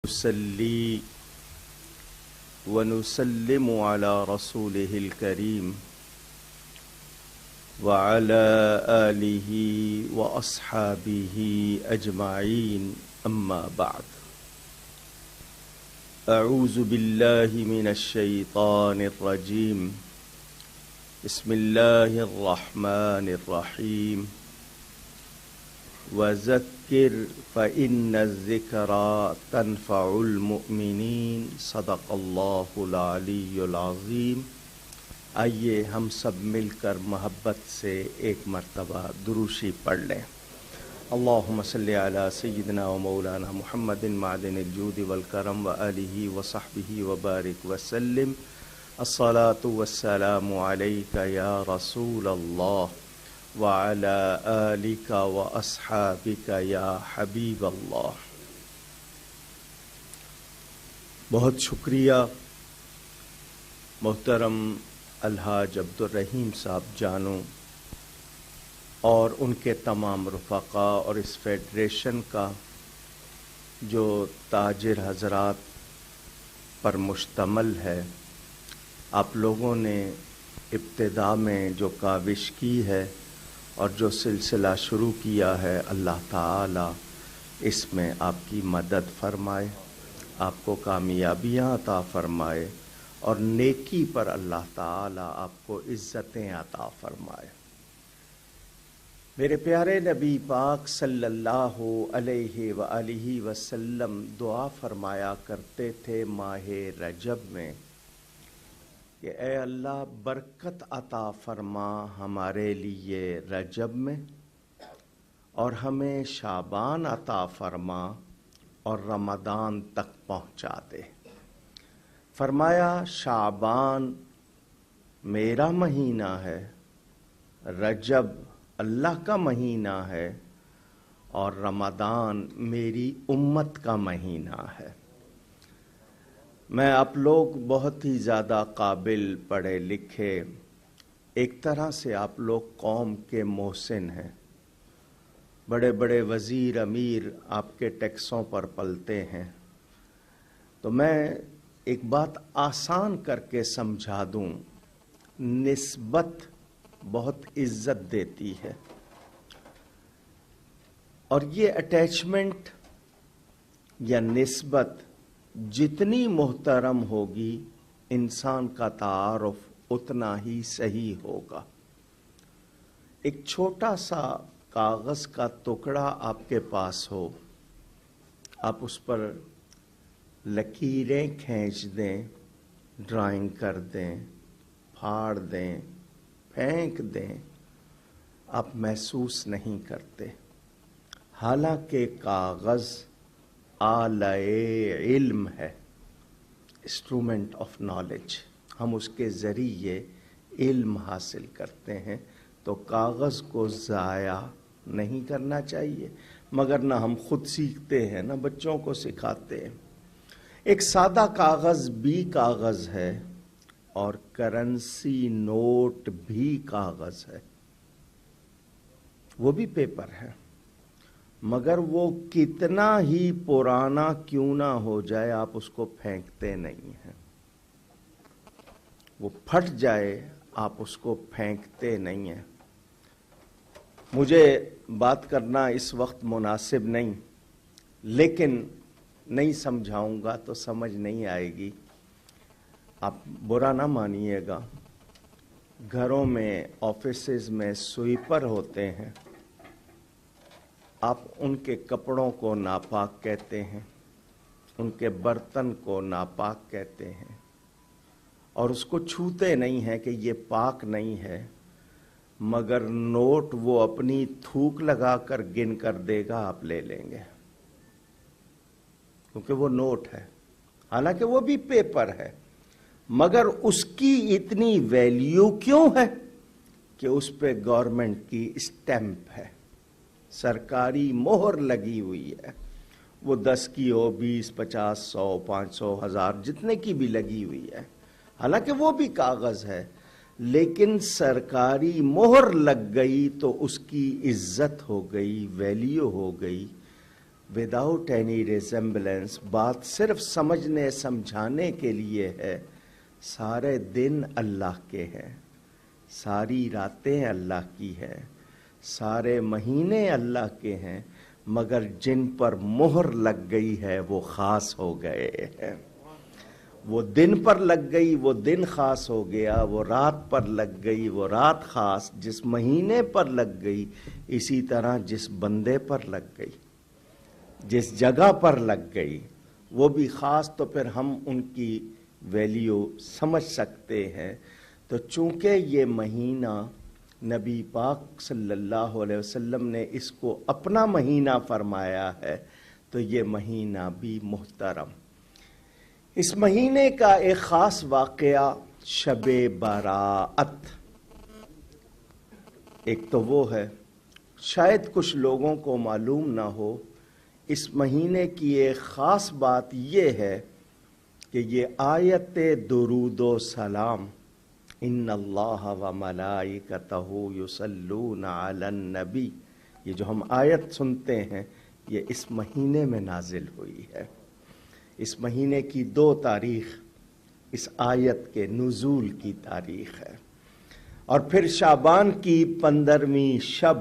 نصلي ونسلم على رسوله الكريم وعلى آله وأصحابه أجمعين أما بعد أعوذ بالله من الشيطان الرجيم بسم الله الرحمن الرحيم وذكر فإن الذكرى تنفع المؤمنين صدق اللہ العلی العظیم۔ آئیے ہم سب مل کر محبت سے ایک مرتبہ دروشی پڑھ لیں۔ اللہم صلی علی سیدنا و مولانا محمد معدن الجود والکرم وآلہ وصحبہ وبارک وسلم۔ الصلاة والسلام علیک یا رسول اللہ وعلى آلك وأصحابك یا حبیب اللہ۔ بہت شکریہ محترم الحاج عبد الرحیم صاحب جانو اور ان کے تمام رفقاء اور اس فیڈریشن کا جو تاجر حضرات پر مشتمل ہے۔ آپ لوگوں نے ابتدا میں جو کاوش کی ہے اور جو سلسلہ شروع کیا ہے، اللہ تعالی اس میں آپ کی مدد فرمائے، آپ کو کامیابیاں عطا فرمائے اور نیکی پر اللہ تعالی آپ کو عزتیں عطا فرمائے۔ میرے پیارے نبی پاک صلی اللہ علیہ وآلہ وسلم دعا فرمایا کرتے تھے ماہ رجب میں کہ اے اللہ برکت عطا فرما ہمارے لیے رجب میں، اور ہمیں شعبان عطا فرما اور رمضان تک پہنچا دے۔ فرمایا شعبان میرا مہینہ ہے، رجب اللہ کا مہینہ ہے، اور رمضان میری امت کا مہینہ ہے۔ میں آپ لوگ بہت ہی زیادہ قابل پڑھے لکھے، ایک طرح سے آپ لوگ قوم کے محسن ہیں، بڑے بڑے وزیر امیر آپ کے ٹیکسوں پر پلتے ہیں، تو میں ایک بات آسان کر کے سمجھا دوں، نسبت بہت عزت دیتی ہے، اور یہ اٹیچمنٹ یا نسبت جتنی محترم ہوگی انسان کا تعارف اتنا ہی صحیح ہوگا۔ ایک چھوٹا سا کاغذ کا ٹکڑا آپ کے پاس ہو، آپ اس پر لکیریں کھینچ دیں، ڈرائنگ کر دیں، پھاڑ دیں، پھینک دیں، آپ محسوس نہیں کرتے، حالانکہ کاغذ آلہ علم ہے، انسٹرومنٹ آف نالج، ہم اس کے ذریعے علم حاصل کرتے ہیں، تو کاغذ کو ضائع نہیں کرنا چاہیے، مگر نہ ہم خود سیکھتے ہیں نہ بچوں کو سکھاتے ہیں۔ ایک سادہ کاغذ بھی کاغذ ہے اور کرنسی نوٹ بھی کاغذ ہے، وہ بھی پیپر ہے، مگر وہ کتنا ہی پرانا کیوں نہ ہو جائے آپ اس کو پھینکتے نہیں ہیں، وہ پھٹ جائے آپ اس کو پھینکتے نہیں ہیں۔ مجھے بات کرنا اس وقت مناسب نہیں، لیکن نہیں سمجھاؤں گا تو سمجھ نہیں آئے گی، آپ برا نہ مانیے گا۔ گھروں میں آفیسز میں سویپر ہوتے ہیں، آپ ان کے کپڑوں کو ناپاک کہتے ہیں، ان کے برتن کو ناپاک کہتے ہیں، اور اس کو چھوتے نہیں ہیں کہ یہ پاک نہیں ہے، مگر نوٹ وہ اپنی تھوک لگا کر گن کر دے گا، آپ لے لیں گے، کیونکہ وہ نوٹ ہے، حالانکہ وہ بھی پیپر ہے، مگر اس کی اتنی ویلیو کیوں ہے کہ اس پہ گورنمنٹ کی اسٹیمپ ہے، سرکاری مہر لگی ہوئی ہے، وہ 10 کی ہو، 20، 50، 100، 500، 1000 جتنے کی بھی لگی ہوئی ہے، حالانکہ وہ بھی کاغذ ہے، لیکن سرکاری مہر لگ گئی تو اس کی عزت ہو گئی، ویلیو ہو گئی۔ وداؤٹ اینی ریزمبلنس، بات صرف سمجھنے سمجھانے کے لیے ہے۔ سارے دن اللہ کے ہیں، ساری راتیں اللہ کی ہیں، سارے مہینے اللہ کے ہیں، مگر جن پر مہر لگ گئی ہے وہ خاص ہو گئے ہیں۔ وہ دن پر لگ گئی وہ دن خاص ہو گیا، وہ رات پر لگ گئی وہ رات خاص، جس مہینے پر لگ گئی اسی طرح جس بندے پر لگ گئی، جس جگہ پر لگ گئی وہ بھی خاص، تو پھر ہم ان کی ویلیو سمجھ سکتے ہیں۔ تو چونکہ یہ مہینہ نبی پاک صلی اللہ علیہ وسلم نے اس کو اپنا مہینہ فرمایا ہے، تو یہ مہینہ بھی محترم۔ اس مہینے کا ایک خاص واقعہ شب برات، ایک تو وہ ہے، شاید کچھ لوگوں کو معلوم نہ ہو، اس مہینے کی ایک خاص بات یہ ہے کہ یہ آیت درود و سلام، ان اللہ و ملائکتہ یصلون علی النبی، یہ جو ہم آیت سنتے ہیں یہ اس مہینے میں نازل ہوئی ہے۔ اس مہینے کی 2 تاریخ اس آیت کے نزول کی تاریخ ہے، اور پھر شعبان کی 15ویں شب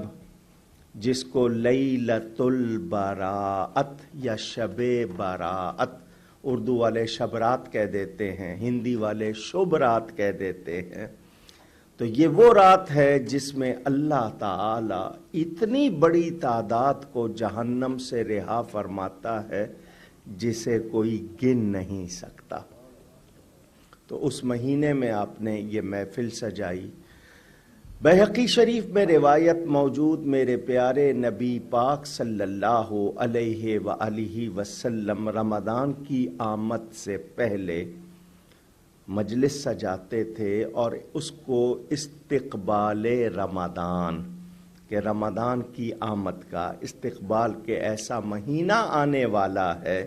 جس کو لیلۃ البراءت یا شب براءت، اردو والے شب رات کہہ دیتے ہیں، ہندی والے شب رات کہہ دیتے ہیں، تو یہ وہ رات ہے جس میں اللہ تعالی اتنی بڑی تعداد کو جہنم سے رہا فرماتا ہے جسے کوئی گن نہیں سکتا۔ تو اس مہینے میں آپ نے یہ محفل سجائی۔ بہقی شریف میں روایت موجود، میرے پیارے نبی پاک صلی اللہ علیہ وآلہ وسلم رمضان کی آمد سے پہلے مجلس سجاتے تھے، اور اس کو استقبال رمضان، کہ رمضان کی آمد کا استقبال، کے ایسا مہینہ آنے والا ہے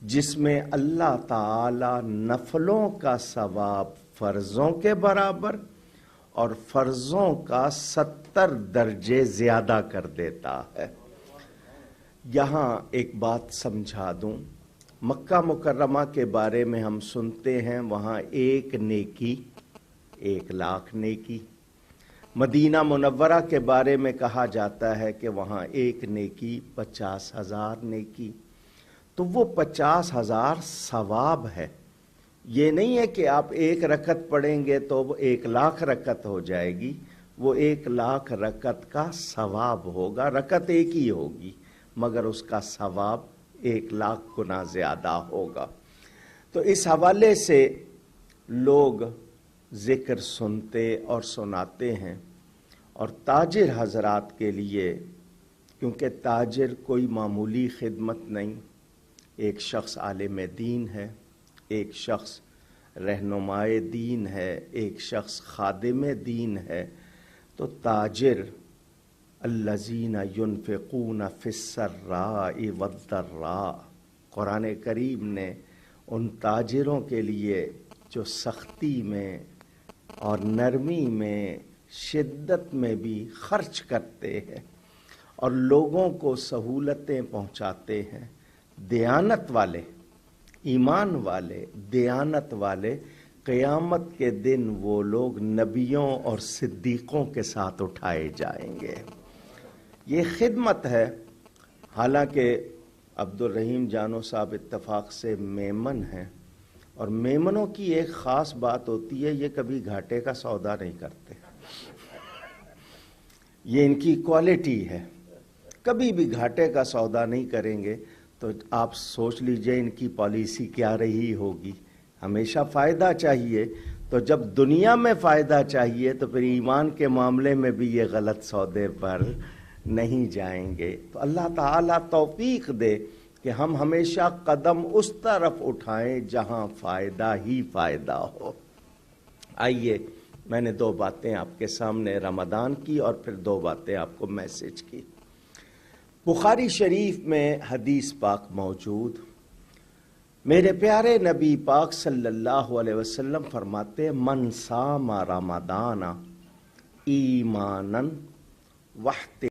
جس میں اللہ تعالی نفلوں کا ثواب فرضوں کے برابر اور فرضوں کا 70 درجے زیادہ کر دیتا ہے۔ یہاں ایک بات سمجھا دوں، مکہ مکرمہ کے بارے میں ہم سنتے ہیں وہاں 1 نیکی 1 لاکھ نیکی، مدینہ منورہ کے بارے میں کہا جاتا ہے کہ وہاں 1 نیکی 50,000 نیکی، تو وہ 50,000 ثواب ہے۔ یہ نہیں ہے کہ آپ 1 رکعت پڑھیں گے تو وہ 1 لاکھ رکعت ہو جائے گی، وہ 1 لاکھ رکعت کا ثواب ہوگا، رکعت ایک ہی ہوگی مگر اس کا ثواب 1 لاکھ گنا زیادہ ہوگا۔ تو اس حوالے سے لوگ ذکر سنتے اور سناتے ہیں، اور تاجر حضرات کے لیے، کیونکہ تاجر کوئی معمولی خدمت نہیں، ایک شخص عالم دین ہے، ایک شخص رہنمائے دین ہے، ایک شخص خادم دین ہے، تو تاجر الذین ینفقون فی السراء والضراء، قرآن کریم نے ان تاجروں کے لیے جو سختی میں اور نرمی میں شدت میں بھی خرچ کرتے ہیں اور لوگوں کو سہولتیں پہنچاتے ہیں، دیانت والے، ایمان والے، دیانت والے، قیامت کے دن وہ لوگ نبیوں اور صدیقوں کے ساتھ اٹھائے جائیں گے۔ یہ خدمت ہے۔ حالانکہ عبد الرحیم جانو صاحب اتفاق سے میمن ہیں، اور میمنوں کی ایک خاص بات ہوتی ہے، یہ کبھی گھاٹے کا سودا نہیں کرتے، یہ ان کی کوالٹی ہے، کبھی بھی گھاٹے کا سودا نہیں کریں گے۔ تو آپ سوچ لیجئے ان کی پالیسی کیا رہی ہوگی، ہمیشہ فائدہ چاہیے، تو جب دنیا میں فائدہ چاہیے تو پھر ایمان کے معاملے میں بھی یہ غلط سودے پر نہیں جائیں گے۔ تو اللہ تعالیٰ توفیق دے کہ ہم ہمیشہ قدم اس طرف اٹھائیں جہاں فائدہ ہی فائدہ ہو۔ آئیے، میں نے 2 باتیں آپ کے سامنے رمضان کی اور پھر 2 باتیں آپ کو میسج کی۔ بخاری شریف میں حدیث پاک موجود، میرے پیارے نبی پاک صلی اللہ علیہ وسلم فرماتے، من صام رمضان ایمانا واحتسابا